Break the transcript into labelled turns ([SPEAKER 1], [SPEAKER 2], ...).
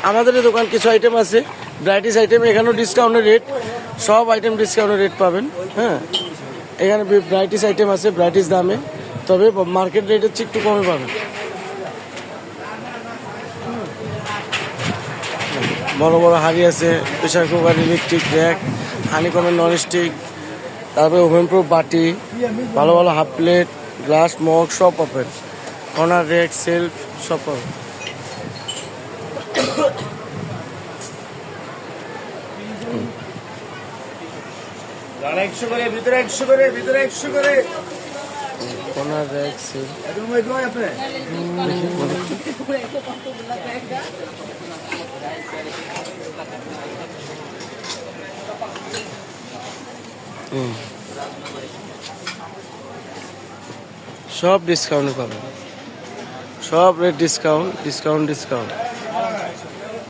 [SPEAKER 1] আমাদের এই দোকান কিছু আইটেম আছে, ভ্যারাইটিস আইটেম, এখানেও ডিসকাউন্টের রেট, সব আইটেম ডিসকাউন্টের রেট পাবেন। হ্যাঁ, এখানে ভ্যারাইটিস আইটেম আছে, ভ্যারাইটিস দামে, তবে মার্কেট রেটের চেয়ে একটু কমে পাবেন। বড় বড় হাঁড়ি আছে, প্রেশার কুকার, ইলেকট্রিক র্যাক, হানিকমের ননস্টিক, তারপরে ওভেন প্রুফ বাটি, ভালো ভালো হাফ প্লেট, গ্লাস, মগ সব পাবেন। কর্নার র্যাক, সেলফ সব পাবেন। কর্নার র্যাক, সেলফ সব ডিসকাউন্টে পাবেন, সব রেট ডিসকাউন্ট ডিসকাউন্ট ডিসকাউন্ট।